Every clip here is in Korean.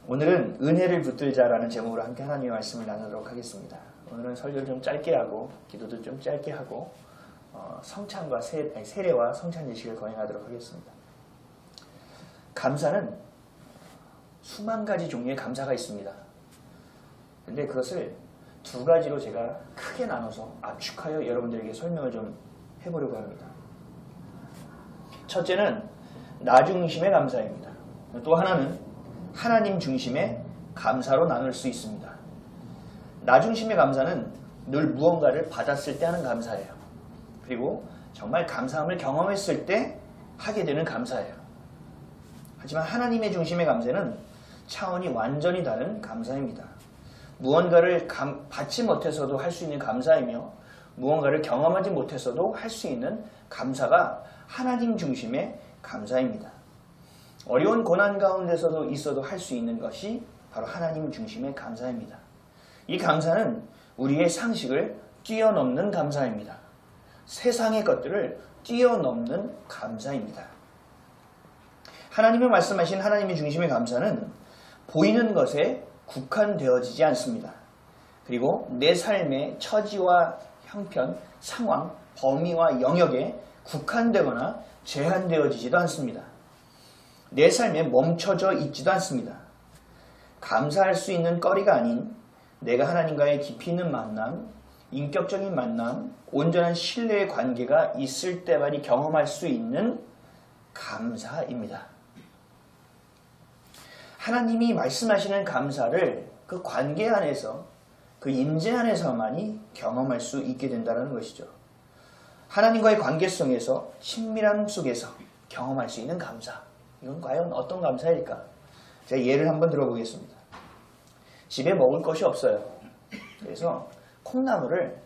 오늘은 은혜를 붙들자라는 제목으로 함께 하나님의 말씀을 나누도록 하겠습니다. 오늘은 설교를 좀 짧게 하고 기도도 좀 짧게 하고 성찬과 세례와 성찬 예식을 거행하도록 하겠습니다. 감사는 수만 가지 종류의 감사가 있습니다. 근데 그것을 두 가지로 제가 크게 나눠서 압축하여 여러분들에게 설명을 좀 해보려고 합니다. 첫째는 나 중심의 감사입니다. 또 하나는 하나님 중심의 감사로 나눌 수 있습니다. 나 중심의 감사는 늘 무언가를 받았을 때 하는 감사예요. 그리고 정말 감사함을 경험했을 때 하게 되는 감사예요. 하지만 하나님의 중심의 감사는 차원이 완전히 다른 감사입니다. 무언가를 받지 못해서도 할 수 있는 감사이며 무언가를 경험하지 못해서도 할 수 있는 감사가 하나님 중심의 감사입니다. 어려운 고난 가운데서도 있어도 할 수 있는 것이 바로 하나님 중심의 감사입니다. 이 감사는 우리의 상식을 뛰어넘는 감사입니다. 세상의 것들을 뛰어넘는 감사입니다. 하나님의 말씀하신 하나님의 중심의 감사는 보이는 것에 국한되어지지 않습니다. 그리고 내 삶의 처지와 형편, 상황, 범위와 영역에 국한되거나 제한되어지지도 않습니다. 내 삶에 멈춰져 있지도 않습니다. 감사할 수 있는 거리가 아닌 내가 하나님과의 깊이 있는 만남, 인격적인 만남, 온전한 신뢰의 관계가 있을 때만이 경험할 수 있는 감사입니다. 하나님이 말씀하시는 감사를 그 관계 안에서, 그 임재 안에서만이 경험할 수 있게 된다는 것이죠. 하나님과의 관계성에서, 친밀함 속에서 경험할 수 있는 감사. 이건 과연 어떤 감사일까? 제가 예를 한번 들어보겠습니다. 집에 먹을 것이 없어요. 그래서 콩나물을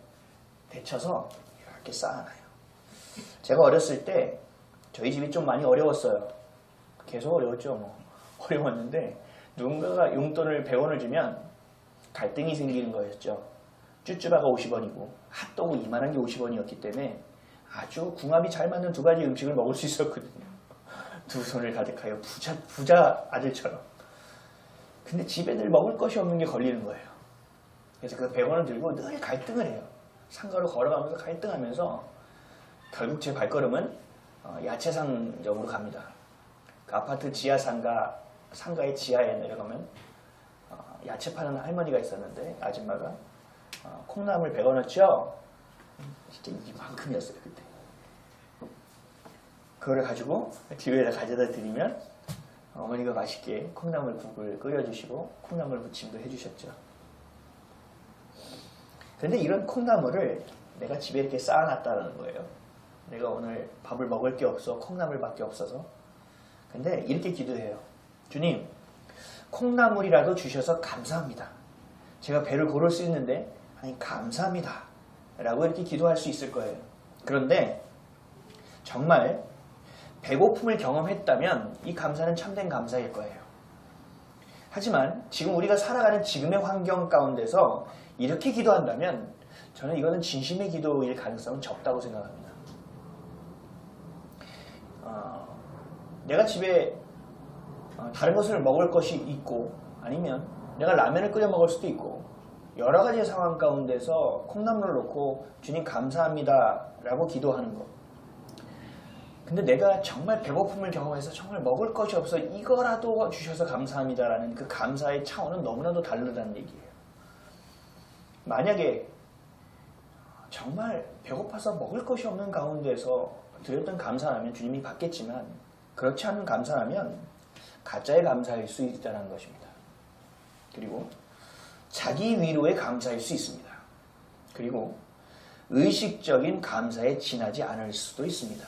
데쳐서 이렇게 쌓아놔요. 제가 어렸을 때 저희 집이 좀 많이 어려웠어요. 계속 어려웠죠. 어려웠는데 누군가가 용돈을 100원을 주면 갈등이 생기는 거였죠. 쭈쭈바가 50원이고 핫도그 이만한 게 50원이었기 때문에 아주 궁합이 잘 맞는 두 가지 음식을 먹을 수 있었거든요. 두 손을 가득하여 부자 아들처럼. 근데 집에 늘 먹을 것이 없는 게 걸리는 거예요. 그래서 그 100원을 들고 늘 갈등을 해요. 상가로 걸어가면서 갈등하면서 결국 제 발걸음은 야채 상점으로 갑니다. 그 아파트 지하 상가의 지하에 내려가면 야채 파는 할머니가 있었는데 아줌마가 콩나물 100원어치요? 진짜 이만큼이었어요 그때. 그거를 가지고 뒤에다 가져다 드리면 어머니가 맛있게 콩나물 국을 끓여주시고 콩나물 무침도 해주셨죠. 근데 이런 콩나물을 내가 집에 이렇게 쌓아놨다는 거예요. 내가 오늘 밥을 먹을 게 없어. 콩나물밖에 없어서. 근데 이렇게 기도해요. 주님, 콩나물이라도 주셔서 감사합니다. 제가 배를 고를 수 있는데 아니 감사합니다. 라고 이렇게 기도할 수 있을 거예요. 그런데 정말 배고픔을 경험했다면 이 감사는 참된 감사일 거예요. 하지만 지금 우리가 살아가는 지금의 환경 가운데서 이렇게 기도한다면 저는 이거는 진심의 기도일 가능성은 적다고 생각합니다. 내가 집에 다른 것을 먹을 것이 있고 아니면 내가 라면을 끓여 먹을 수도 있고 여러 가지 상황 가운데서 콩나물을 놓고 주님 감사합니다 라고 기도하는 것. 근데 내가 정말 배고픔을 경험해서 정말 먹을 것이 없어 이거라도 주셔서 감사합니다라는 그 감사의 차원은 너무나도 다르다는 얘기예요. 만약에 정말 배고파서 먹을 것이 없는 가운데서 드렸던 감사라면 주님이 받겠지만 그렇지 않은 감사라면 가짜의 감사일 수 있다는 것입니다. 그리고 자기 위로의 감사일 수 있습니다. 그리고 의식적인 감사에 지나지 않을 수도 있습니다.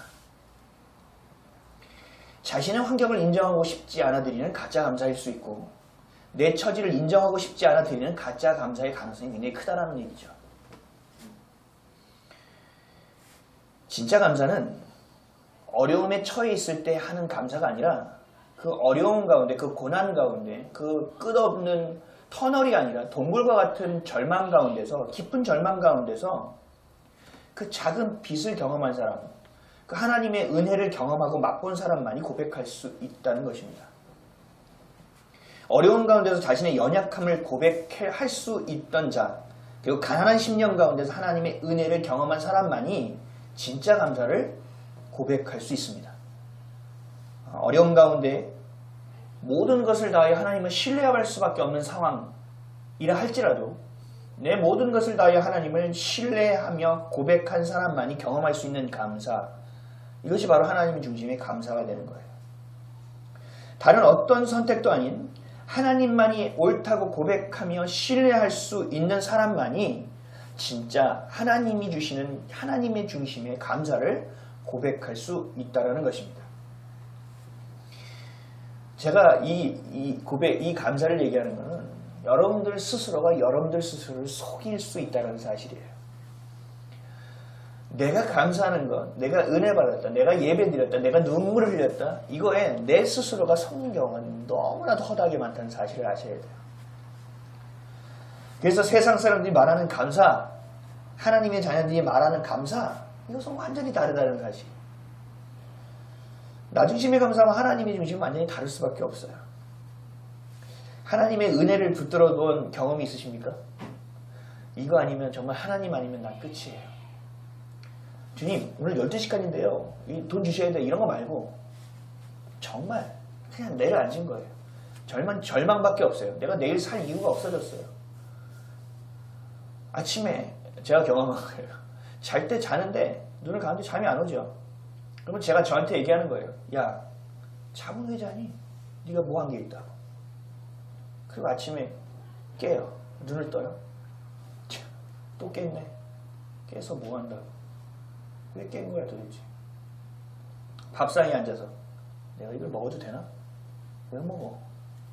자신의 환경을 인정하고 싶지 않아 드리는 가짜 감사일 수 있고 내 처지를 인정하고 싶지 않아 드리는 가짜 감사의 가능성이 굉장히 크다는 얘기죠. 진짜 감사는 어려움에 처해 있을 때 하는 감사가 아니라 그 어려움 가운데, 그 고난 가운데, 그 끝없는 터널이 아니라 동굴과 같은 절망 가운데서, 깊은 절망 가운데서 그 작은 빛을 경험한 사람, 그 하나님의 은혜를 경험하고 맛본 사람만이 고백할 수 있다는 것입니다. 어려운 가운데서 자신의 연약함을 고백할 수 있던 자, 그리고 가난한 심령 가운데서 하나님의 은혜를 경험한 사람만이 진짜 감사를 고백할 수 있습니다. 어려운 가운데 모든 것을 다하여 하나님을 신뢰할 수밖에 없는 상황이라 할지라도 내 모든 것을 다하여 하나님을 신뢰하며 고백한 사람만이 경험할 수 있는 감사, 이것이 바로 하나님 중심의 감사가 되는 거예요. 다른 어떤 선택도 아닌 하나님만이 옳다고 고백하며 신뢰할 수 있는 사람만이 진짜 하나님이 주시는 하나님의 중심의 감사를 고백할 수 있다는 것입니다. 제가 이 감사를 얘기하는 것은 여러분들 스스로가 여러분들 스스로를 속일 수 있다는 사실이에요. 내가 감사하는 것, 내가 은혜 받았다, 내가 예배 드렸다, 내가 눈물을 흘렸다, 이거에 내 스스로가 속는 경우는 너무나도 허다하게 많다는 사실을 아셔야 돼요. 그래서 세상 사람들이 말하는 감사, 하나님의 자녀들이 말하는 감사, 이것은 완전히 다르다는 사실. 나 중심의 감사와 하나님의 중심은 완전히 다를 수밖에 없어요. 하나님의 은혜를 붙들어 놓은 경험이 있으십니까? 이거 아니면 정말 하나님 아니면 난 끝이에요. 주님, 오늘 12시간인데요. 돈 주셔야 돼. 이런 거 말고 정말 그냥 내려앉은 거예요. 절망밖에 없어요. 내가 내일 살 이유가 없어졌어요. 아침에 제가 경험한 거예요. 잘 때 자는데 눈을 감는데 잠이 안 오죠. 그러면 제가 저한테 얘기하는 거예요. 야, 잠은 왜 자니? 네가 뭐 한 게 있다고. 그리고 아침에 깨요. 눈을 떠요. 또 깼네. 깨서 뭐 한다고. 왜 깬 거야 도대체. 밥상에 앉아서 내가 이걸 먹어도 되나? 왜 먹어?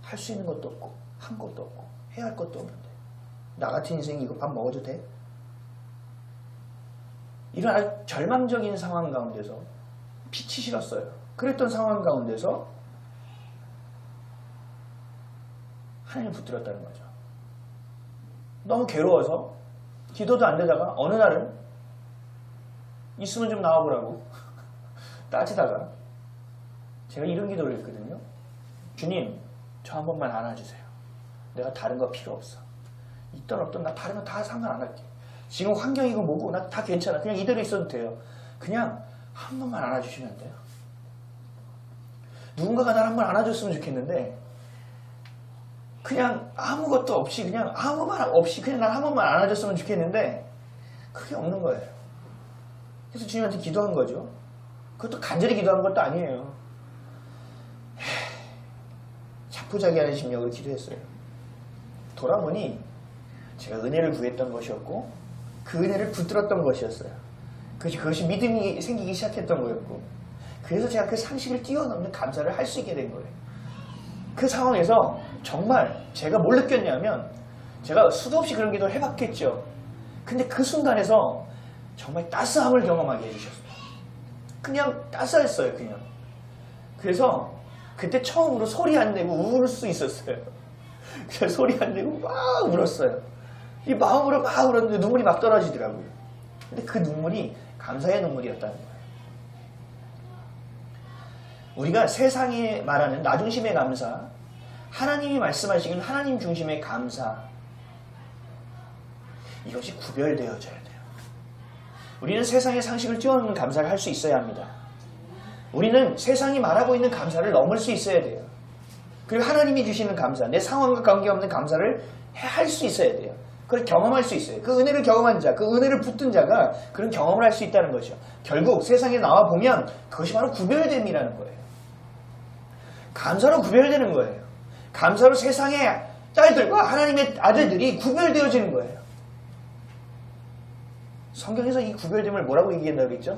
할 수 있는 것도 없고 한 것도 없고 해야 할 것도 없는데 나 같은 인생이 이거 밥 먹어도 돼? 이런 아주 절망적인 상황 가운데서 빛이 싫었어요. 그랬던 상황 가운데서 하나님을 붙들었다는 거죠. 너무 괴로워서 기도도 안 되다가 어느 날은 있으면 좀 나와보라고 따지다가 제가 이런 기도를 했거든요. 주님, 저 한 번만 안아주세요. 내가 다른 거 필요 없어. 있던 없던 나 다른 거 다 상관 안 할게. 지금 환경이고 뭐고 나 다 괜찮아. 그냥 이대로 있어도 돼요. 그냥 한 번만 안아주시면 안 돼요. 누군가가 날 한 번 안아줬으면 좋겠는데 그냥 아무것도 없이 그냥 아무 말 없이 그냥 날 한 번만 안아줬으면 좋겠는데 그게 없는 거예요. 그래서 주님한테 기도한 거죠. 그것도 간절히 기도한 것도 아니에요. 자포자기하는 심령으로 기도했어요. 돌아보니 제가 은혜를 구했던 것이었고 그 은혜를 붙들었던 것이었어요. 그것이 믿음이 생기기 시작했던 거였고 그래서 제가 그 상식을 뛰어넘는 감사를 할 수 있게 된 거예요. 그 상황에서 정말 제가 뭘 느꼈냐면 제가 수도 없이 그런 기도를 해봤겠죠. 근데 그 순간에서 정말 따스함을 경험하게 해주셨어요. 그냥 따스했어요. 그냥. 그래서 그때 처음으로 소리 안 내고 울 수 있었어요. 그냥 소리 안 내고 막 울었어요. 이 마음으로 막 울었는데 눈물이 막 떨어지더라고요. 근데 그 눈물이 감사의 눈물이었다는 거예요. 우리가 세상에 말하는 나 중심의 감사, 하나님이 말씀하시는 하나님 중심의 감사, 이것이 구별되어져야 돼요. 우리는 세상의 상식을 뛰어넘는 감사를 할 수 있어야 합니다. 우리는 세상이 말하고 있는 감사를 넘을 수 있어야 돼요. 그리고 하나님이 주시는 감사, 내 상황과 관계없는 감사를 할 수 있어야 돼요. 그걸 경험할 수 있어요. 그 은혜를 경험한 자, 그 은혜를 붙든 자가 그런 경험을 할 수 있다는 거죠. 결국 세상에 나와 보면 그것이 바로 구별됨이라는 거예요. 감사로 구별되는 거예요. 감사로 세상의 딸들과 하나님의 아들들이 구별되어지는 거예요. 성경에서 이 구별됨을 뭐라고 얘기한다고 했죠?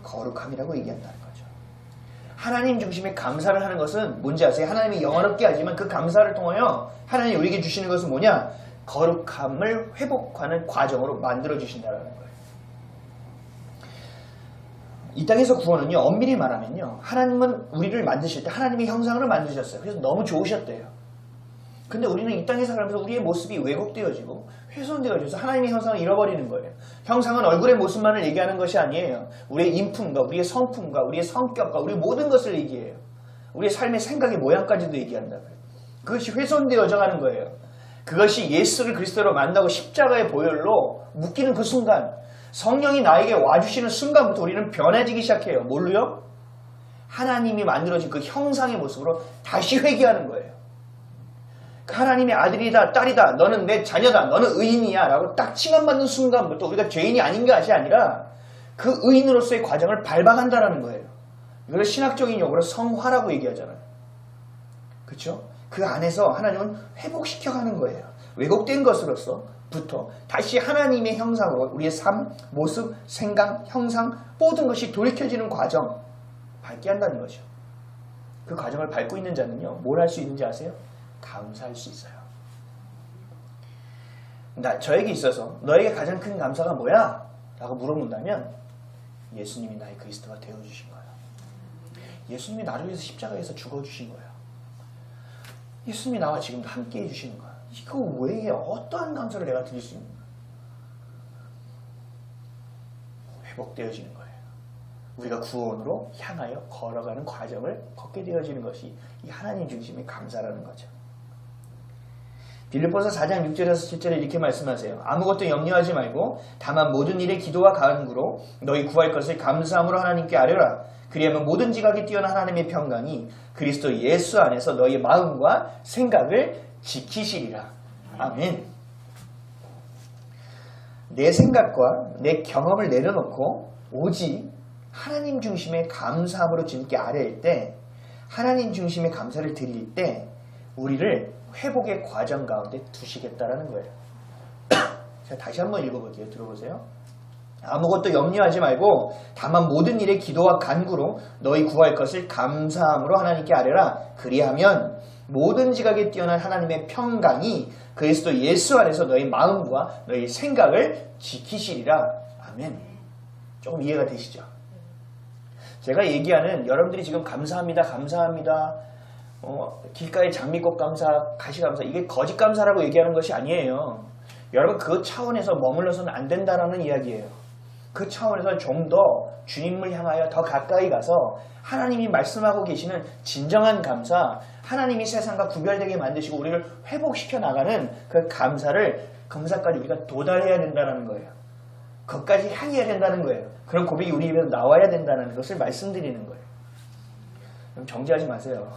거룩함이라고 얘기한다는 거죠. 하나님 중심의 감사를 하는 것은 뭔지 아세요? 하나님이 영화롭게 하지만 그 감사를 통하여 하나님이 우리에게 주시는 것은 뭐냐? 거룩함을 회복하는 과정으로 만들어주신다는 거예요. 이 땅에서 구원은요, 엄밀히 말하면요, 하나님은 우리를 만드실 때 하나님의 형상으로 만드셨어요. 그래서 너무 좋으셨대요. 근데 우리는 이 땅에 살면서 우리의 모습이 왜곡되어지고 훼손되어져서 하나님의 형상을 잃어버리는 거예요. 형상은 얼굴의 모습만을 얘기하는 것이 아니에요. 우리의 인품과 우리의 성품과 우리의 성격과 우리의 모든 것을 얘기해요. 우리의 삶의 생각의 모양까지도 얘기한다고요. 그것이 훼손되어져 가는 거예요. 그것이 예수를 그리스도로 만나고 십자가의 보혈로 묶이는 그 순간, 성령이 나에게 와주시는 순간부터 우리는 변해지기 시작해요. 뭘로요? 하나님이 만들어진 그 형상의 모습으로 다시 회귀하는 거예요. 하나님의 아들이다, 딸이다, 너는 내 자녀다, 너는 의인이야 라고 딱 칭함받는 순간부터 우리가 죄인이 아닌 것이 아니라 그 의인으로서의 과정을 밟아간다는 거예요. 이걸 신학적인 용어로 성화라고 얘기하잖아요. 그렇죠? 그 안에서 하나님은 회복시켜가는 거예요. 왜곡된 것으로서부터 다시 하나님의 형상으로 우리의 삶, 모습, 생각, 형상 모든 것이 돌이켜지는 과정 밟게 한다는 거죠. 그 과정을 밟고 있는 자는요. 뭘 할 수 있는지 아세요? 감사할 수 있어요. 저에게 있어서 너에게 가장 큰 감사가 뭐야? 라고 물어본다면 예수님이 나의 그리스도가 되어주신 거예요. 예수님이 나를 위해서 십자가에서 죽어주신 거예요. 예수님이 나와 지금도 함께 해주시는 거예요. 이거 외에 어떠한 감사를 내가 드릴 수 있는 거예요? 회복되어지는 거예요. 우리가 구원으로 향하여 걸어가는 과정을 걷게 되어지는 것이 이 하나님 중심의 감사라는 거죠. 빌립보서 4장 6절에서 7절에 이렇게 말씀하세요. 아무것도 염려하지 말고 다만 모든 일에 기도와 간구로 너희 구할 것을 감사함으로 하나님께 아뢰라. 그리하면 모든 지각이 뛰어난 하나님의 평강이 그리스도 예수 안에서 너희 마음과 생각을 지키시리라. 아멘. 내 생각과 내 경험을 내려놓고 오직 하나님 중심의 감사함으로 주님께 아뢰일 때, 하나님 중심의 감사를 드릴 때 우리를 회복의 과정 가운데 두시겠다라는 거예요. 제가 다시 한번 읽어볼게요. 들어보세요. 아무것도 염려하지 말고 다만 모든 일에 기도와 간구로 너희 구할 것을 감사함으로 하나님께 아뢰라. 그리하면 모든 지각에 뛰어난 하나님의 평강이 그리스도 예수 안에서 너희 마음과 너희 생각을 지키시리라. 아멘. 조금 이해가 되시죠? 제가 얘기하는 여러분들이 지금 감사합니다. 길가의 장미꽃 감사, 가시 감사, 이게 거짓 감사라고 얘기하는 것이 아니에요. 여러분 그 차원에서 머물러서는 안 된다라는 이야기예요. 그 차원에서 좀 더 주님을 향하여 더 가까이 가서 하나님이 말씀하고 계시는 진정한 감사, 하나님이 세상과 구별되게 만드시고 우리를 회복시켜 나가는 그 감사까지 우리가 도달해야 된다는 거예요. 그것까지 향해야 된다는 거예요. 그런 고백이 우리 입에서 나와야 된다는 것을 말씀드리는 거예요. 그럼 정지하지 마세요.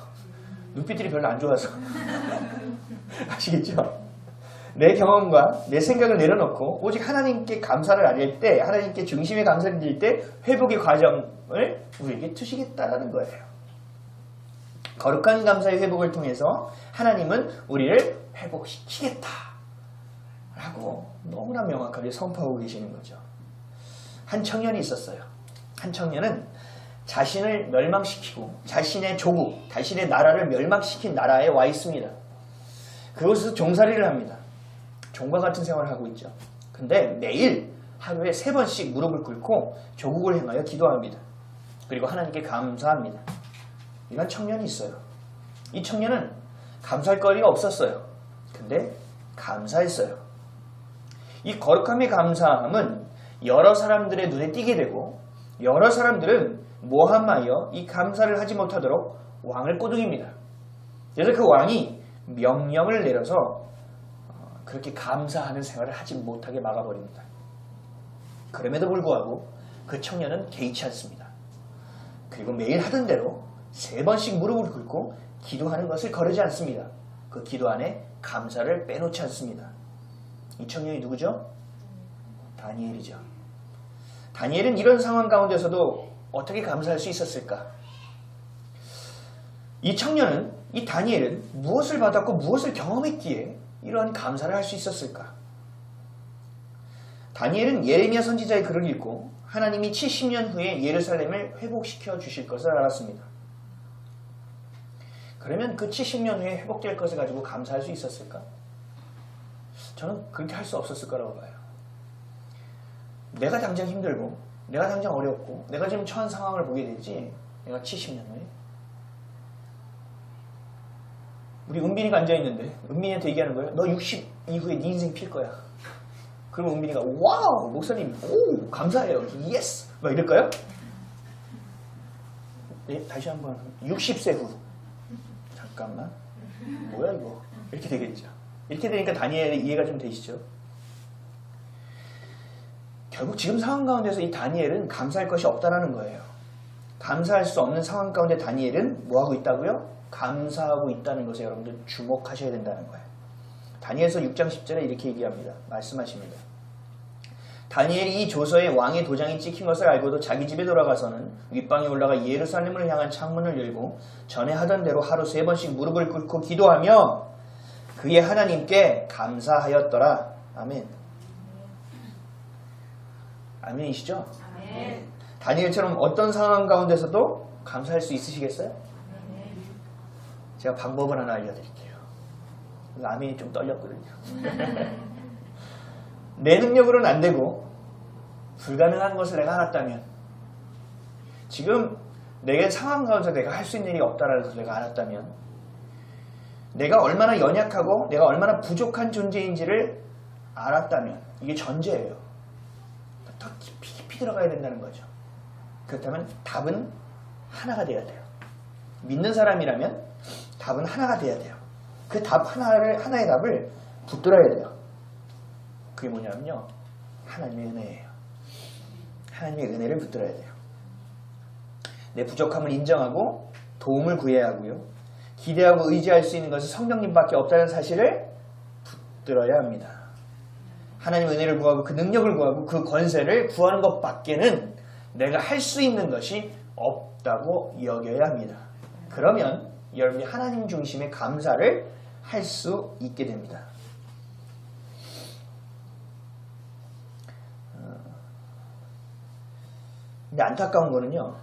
눈빛들이 별로 안 좋아서. 아시겠죠? 내 경험과 내 생각을 내려놓고 오직 하나님께 감사를 아뢰일 때, 하나님께 중심의 감사를 드릴 때 회복의 과정을 우리에게 주시겠다라는 거예요. 거룩한 감사의 회복을 통해서 하나님은 우리를 회복시키겠다 라고 너무나 명확하게 선포하고 계시는 거죠. 한 청년이 있었어요. 한 청년은 자신을 멸망시키고 자신의 조국, 자신의 나라를 멸망시킨 나라에 와 있습니다. 그곳에서 종살이를 합니다. 종과 같은 생활을 하고 있죠. 근데 매일 하루에 3번씩 무릎을 꿇고 조국을 향하여 기도합니다. 그리고 하나님께 감사합니다. 이런 청년이 있어요. 이 청년은 감사할 거리가 없었어요. 근데 감사했어요. 이 거룩함의 감사함은 여러 사람들의 눈에 띄게 되고 여러 사람들은 모함하여 이 감사를 하지 못하도록 왕을 꼬드깁니다. 그래서 그 왕이 명령을 내려서 그렇게 감사하는 생활을 하지 못하게 막아버립니다. 그럼에도 불구하고 그 청년은 개의치 않습니다. 그리고 매일 하던 대로 3번씩 무릎을 꿇고 기도하는 것을 거르지 않습니다. 그 기도 안에 감사를 빼놓지 않습니다. 이 청년이 누구죠? 다니엘이죠. 다니엘은 이런 상황 가운데서도 어떻게 감사할 수 있었을까? 이 청년은, 이 다니엘은 무엇을 받았고 무엇을 경험했기에 이러한 감사를 할 수 있었을까? 다니엘은 예레미야 선지자의 글을 읽고 하나님이 70년 후에 예루살렘을 회복시켜 주실 것을 알았습니다. 그러면 그 70년 후에 회복될 것을 가지고 감사할 수 있었을까? 저는 그렇게 할 수 없었을 거라고 봐요. 내가 당장 힘들고 내가 당장 어렵고 내가 지금 처한 상황을 보게 되지, 내가 70년 후에 우리 은빈이가 앉아있는데 은빈이한테 얘기하는 거예요. 너 60 이후에 네 인생 필 거야. 그럼 은빈이가 와우 목사님 오 감사해요 예스 막 이럴까요? 네, 다시 한번 60세 후 잠깐만. 뭐야 이거? 이렇게 되겠죠. 이렇게 되니까 다니엘의 이해가 좀 되시죠? 결국 지금 상황 가운데서 이 다니엘은 감사할 것이 없다라는 거예요. 감사할 수 없는 상황 가운데 다니엘은 뭐하고 있다고요? 감사하고 있다는 것에 여러분들 주목하셔야 된다는 거예요. 다니엘서 6장 10절에 이렇게 얘기합니다. 말씀하십니다. 다니엘이 이 조서에 왕의 도장이 찍힌 것을 알고도 자기 집에 돌아가서는 윗방에 올라가 예루살렘을 향한 창문을 열고 전에 하던 대로 하루 3번씩 무릎을 꿇고 기도하며 그의 하나님께 감사하였더라. 아멘. 아멘이시죠? 아멘. 다니엘처럼 어떤 상황 가운데서도 감사할 수 있으시겠어요? 제가 방법을 하나 알려드릴게요. 아멘이 좀 떨렸거든요. 내 능력으로는 안 되고 불가능한 것을 내가 알았다면, 지금 내게 상황 가운데서 내가 할 수 있는 일이 없다라는 것을 내가 알았다면, 내가 얼마나 연약하고 내가 얼마나 부족한 존재인지를 알았다면, 이게 전제예요. 더 깊이 들어가야 된다는 거죠. 그렇다면 답은 하나가 돼야 돼요. 믿는 사람이라면 답은 하나가 돼야 돼요. 그 답 하나의 답을 붙들어야 돼요. 그게 뭐냐면요, 하나님의 은혜예요. 하나님의 은혜를 붙들어야 돼요. 내 부족함을 인정하고 도움을 구해야 하고요, 기대하고 의지할 수 있는 것은 성령님밖에 없다는 사실을 붙들어야 합니다. 하나님의 은혜를 구하고 그 능력을 구하고 그 권세를 구하는 것밖에는 내가 할 수 있는 것이 없다고 여겨야 합니다. 그러면 여러분이 하나님 중심의 감사를 할 수 있게 됩니다. 근데 안타까운 거는요,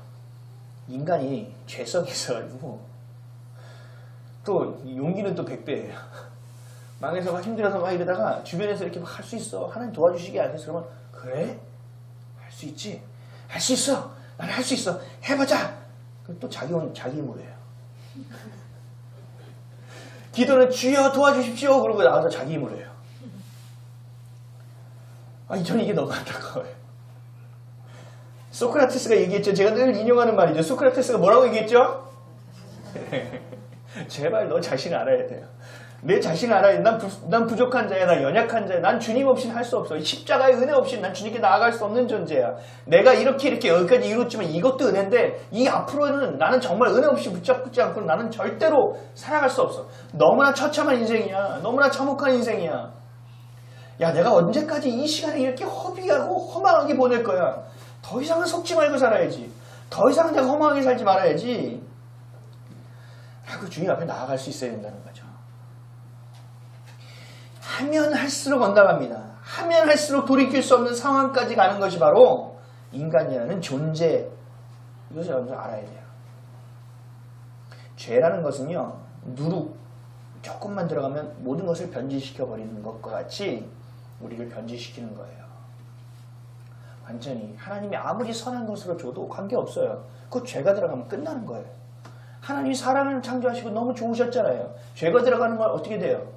인간이 죄성이 있어가지고 또 용기는 또 100배예요. 망해서 막 힘들어서 막 이러다가 주변에서 이렇게 막 할 수 있어, 하나님 도와주시기 않겠어? 그러면 그래? 할 수 있지? 할 수 있어! 나는 할 수 있어! 해보자! 그럼 또 자기 힘으로 해요. 기도는 주여 도와주십시오! 그러고 나와서 자기 힘으로 해요. 아니, 저는 이게 너무 안타까워요. 소크라테스가 얘기했죠. 제가 늘 인용하는 말이죠. 소크라테스가 뭐라고 얘기했죠? 제발 너 자신 알아야 돼요. 내 자신을 알아야 돼. 난 부족한 자야. 난 연약한 자야. 난 주님 없이는 할 수 없어. 십자가의 은혜 없이는 난 주님께 나아갈 수 없는 존재야. 내가 이렇게 여기까지 이뤘지만 이것도 은혜인데, 이 앞으로는 나는 정말 은혜 없이 붙잡지 않고 나는 절대로 살아갈 수 없어. 너무나 처참한 인생이야. 너무나 참혹한 인생이야. 야, 내가 언제까지 이 시간을 이렇게 허비하고 허망하게 보낼 거야. 더 이상은 속지 말고 살아야지. 더 이상은 내가 허망하게 살지 말아야지. 라고 주님 앞에 나아갈 수 있어야 된다는 거죠. 하면 할수록 언덕합니다. 하면 할수록 돌이킬 수 없는 상황까지 가는 것이 바로 인간이라는 존재. 이것을 여러분 알아야 돼요. 죄라는 것은요, 누룩 조금만 들어가면 모든 것을 변질시켜 버리는 것과 같이 우리를 변질시키는 거예요. 완전히 하나님이 아무리 선한 것으로 줘도 관계없어요. 그 죄가 들어가면 끝나는 거예요. 하나님이 사람을 창조하시고 너무 좋으셨잖아요. 죄가 들어가는 건 어떻게 돼요?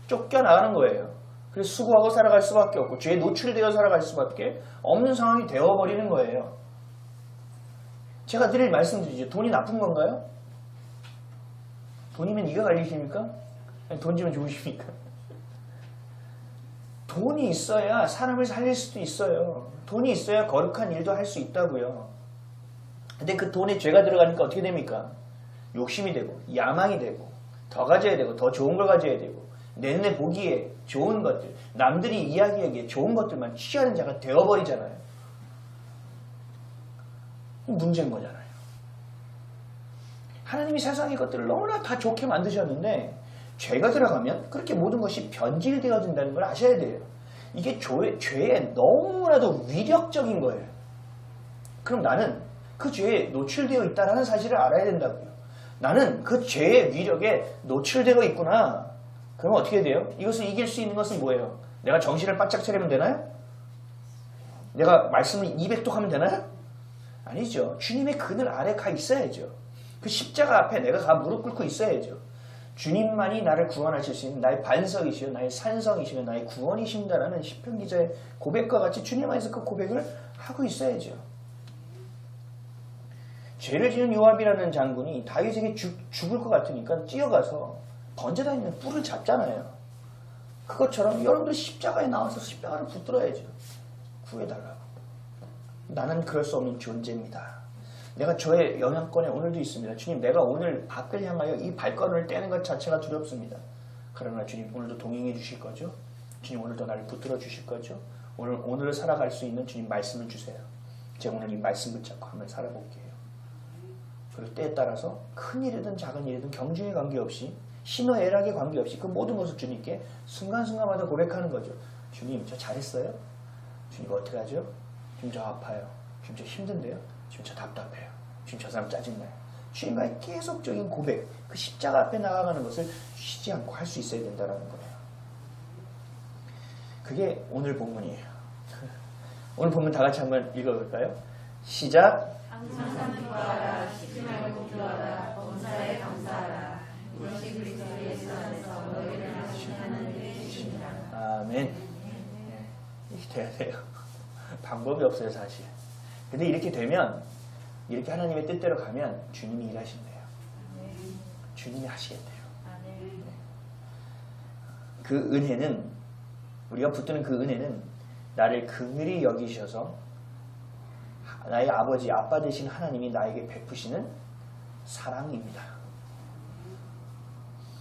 쫓겨나가는 거예요. 그래서 수고하고 살아갈 수밖에 없고 죄에 노출되어 살아갈 수밖에 없는 상황이 되어버리는 거예요. 제가 늘 말씀드리죠. 돈이 나쁜 건가요? 돈이면 이가 갈리십니까? 아니, 돈 주면 좋으십니까? 돈이 있어야 사람을 살릴 수도 있어요. 돈이 있어야 거룩한 일도 할 수 있다고요. 근데 그 돈에 죄가 들어가니까 어떻게 됩니까? 욕심이 되고 야망이 되고 더 가져야 되고 더 좋은 걸 가져야 되고 내 눈에 보기에 좋은 것들, 남들이 이야기하기에 좋은 것들만 취하는 자가 되어버리잖아요. 문제인 거잖아요. 하나님이 세상의 것들을 너무나 다 좋게 만드셨는데 죄가 들어가면 그렇게 모든 것이 변질되어진다는 걸 아셔야 돼요. 이게 죄의 너무나도 위력적인 거예요. 그럼 나는 그 죄에 노출되어 있다는 사실을 알아야 된다고요. 나는 그 죄의 위력에 노출되어 있구나. 그러면 어떻게 돼요? 이것을 이길 수 있는 것은 뭐예요? 내가 정신을 바짝 차리면 되나요? 내가 말씀을 200독 하면 되나요? 아니죠. 주님의 그늘 아래 가 있어야죠. 그 십자가 앞에 내가 가 무릎 꿇고 있어야죠. 주님만이 나를 구원하실 수 있는 나의 반석이시요 나의 산성이시며 나의 구원이십니다라는 시편 기자의 고백과 같이 주님 안에서 그 고백을 하고 있어야죠. 죄를 지은 요압이라는 장군이 다윗에게 죽을 것 같으니까 뛰어가서 번제다 있는 뿔을 잡잖아요. 그것처럼 여러분들 십자가에 나와서 십자가를 붙들어야죠. 구해달라고. 나는 그럴 수 없는 존재입니다. 내가 저의 영향권에 오늘도 있습니다. 주님, 내가 오늘 밖을 향하여 이 발걸음을 떼는 것 자체가 두렵습니다. 그러나 주님, 오늘도 동행해 주실 거죠? 주님, 오늘도 나를 붙들어 주실 거죠? 오늘을 살아갈 수 있는 주님 말씀을 주세요. 제가 오늘 이 말씀 붙잡고 한번 살아볼게요. 그리고 때에 따라서 큰 일이든 작은 일이든 경중에 관계없이 신호애락에 관계없이 그 모든 것을 주님께 순간순간마다 고백하는 거죠. 주님, 저 잘했어요? 주님, 어떻게 하죠? 주님, 저 아파요. 주님, 저 힘든데요? 주님, 저 답답해요. 주님, 저 사람 짜증나요. 주님과의 계속적인 고백, 그 십자가 앞에 나아가는 것을 쉬지 않고 할 수 있어야 된다는 거예요. 그게 오늘 본문이에요. 오늘 본문 다 같이 한번 읽어볼까요? 시작. 항상 기뻐하라, 쉬지 말고 기도하라, 범사에 감사하라. 이것이 그리스도 예수 안에서 너희를 하시는 하나님의 뜻입니다. 아멘. 이렇게 돼야 돼요. 방법이 없어요, 사실. 근데 이렇게 되면, 이렇게 하나님의 뜻대로 가면 주님이 일하신대요. 주님이 하시겠대요. 그 은혜는, 우리가 붙드는 그 은혜는 나를 긍휼히 여기셔서 나의 아버지, 아빠 되신 하나님이 나에게 베푸시는 사랑입니다.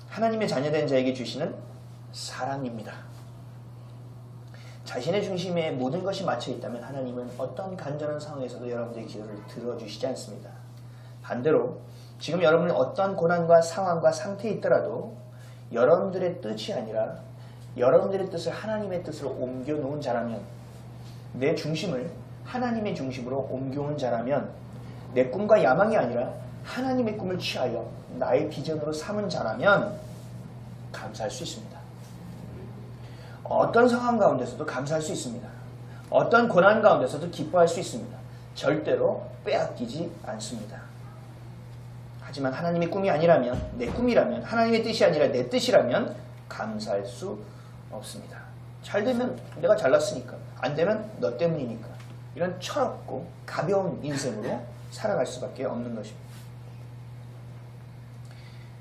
하나님의 자녀된 자에게 주시는 사랑입니다. 자신의 중심에 모든 것이 맞춰 있다면 하나님은 어떤 간절한 상황에서도 여러분들의 기도를 들어주시지 않습니다. 반대로 지금 여러분은 어떤 고난과 상황과 상태에 있더라도 여러분들의 뜻이 아니라 여러분들의 뜻을 하나님의 뜻으로 옮겨놓은 자라면, 내 중심을 하나님의 중심으로 옮겨온 자라면, 내 꿈과 야망이 아니라 하나님의 꿈을 취하여 나의 비전으로 삼은 자라면 감사할 수 있습니다. 어떤 상황 가운데서도 감사할 수 있습니다. 어떤 고난 가운데서도 기뻐할 수 있습니다. 절대로 빼앗기지 않습니다. 하지만 하나님의 꿈이 아니라면, 내 꿈이라면, 하나님의 뜻이 아니라 내 뜻이라면 감사할 수 없습니다. 잘 되면 내가 잘났으니까, 안 되면 너 때문이니까, 이런 철없고 가벼운 인생으로 살아갈 수밖에 없는 것입니다.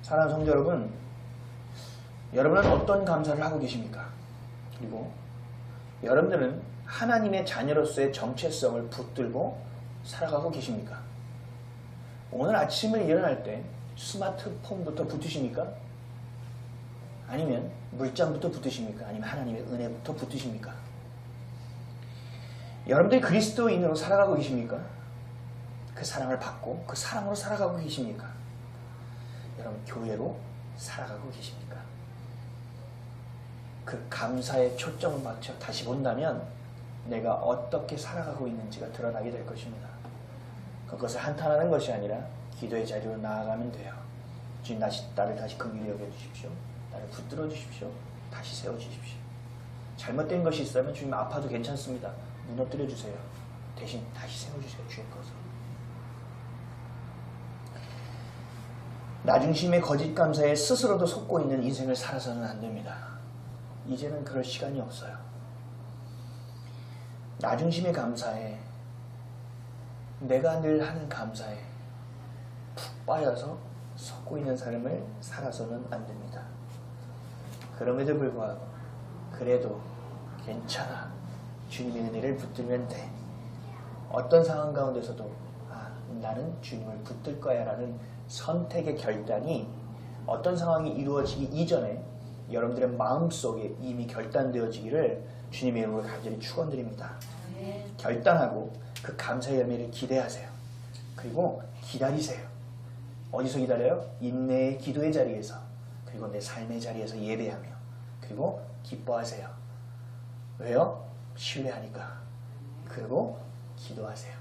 사랑하는 성도 여러분, 여러분은 어떤 감사를 하고 계십니까? 그리고 여러분들은 하나님의 자녀로서의 정체성을 붙들고 살아가고 계십니까? 오늘 아침에 일어날 때 스마트폰부터 붙으십니까? 아니면 물장부터 붙으십니까? 아니면 하나님의 은혜부터 붙으십니까? 여러분들이 그리스도인으로 살아가고 계십니까? 그 사랑을 받고 그 사랑으로 살아가고 계십니까? 여러분, 교회로 살아가고 계십니까? 그 감사에 초점을 맞춰 다시 본다면 내가 어떻게 살아가고 있는지가 드러나게 될 것입니다. 그것을 한탄하는 것이 아니라 기도의 자리로 나아가면 돼요. 주님, 나를 다시 긍휼히 여겨주십시오. 나를 붙들어 주십시오. 다시 세워주십시오. 잘못된 것이 있으면 주님, 아파도 괜찮습니다. 무너뜨려 주세요. 대신 다시 세워주세요. 주의 것으로. 나 중심의 거짓 감사에 스스로도 속고 있는 인생을 살아서는 안 됩니다. 이제는 그럴 시간이 없어요. 나 중심의 감사에, 내가 늘 하는 감사에 푹 빠져서 속고 있는 삶을 살아서는 안 됩니다. 그럼에도 불구하고 그래도 괜찮아, 주님의 은혜를 붙들면 돼, 어떤 상황 가운데서도 나는 주님을 붙들 거야 라는 선택의 결단이 어떤 상황이 이루어지기 이전에 여러분들의 마음속에 이미 결단되어지기를 주님의 이름으로 간절히 축원드립니다. 결단하고 그 감사의 열매를 기대하세요. 그리고 기다리세요. 어디서 기다려요? 인내의 기도의 자리에서, 그리고 내 삶의 자리에서 예배하며, 그리고 기뻐하세요. 왜요? 신뢰하니까. 그리고 기도하세요.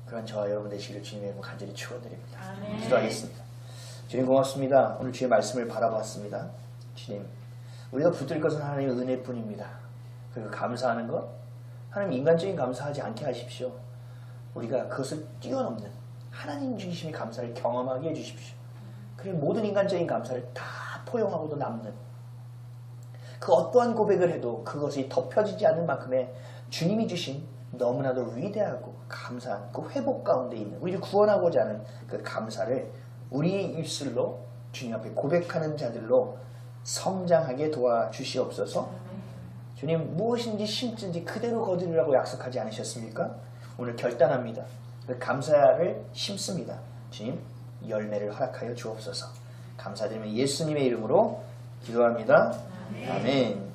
그런 저와 여러분 되시기를 주님의 이름으로 간절히 축원드립니다. 기도하겠습니다. 주님, 고맙습니다. 오늘 주의 말씀을 바라봤습니다. 주님, 우리가 붙들 것은 하나님의 은혜뿐입니다. 그리고 감사하는 것, 하나님 인간적인 감사하지 않게 하십시오. 우리가 그것을 뛰어넘는 하나님 중심의 감사를 경험하게 해주십시오. 그리고 모든 인간적인 감사를 다 포용하고도 남는, 그 어떠한 고백을 해도 그것이 덮여지지 않는 만큼의 주님이 주신 너무나도 위대하고 감사한 그 회복 가운데 있는 우리를 구원하고자 하는 그 감사를 우리 입술로 주님 앞에 고백하는 자들로 성장하게 도와주시옵소서. 주님 무엇인지 심든지 그대로 거두리라고 약속하지 않으셨습니까? 오늘 결단합니다. 그 감사를 심습니다. 주님 열매를 허락하여 주옵소서. 감사드리며 예수님의 이름으로 기도합니다. 아멘.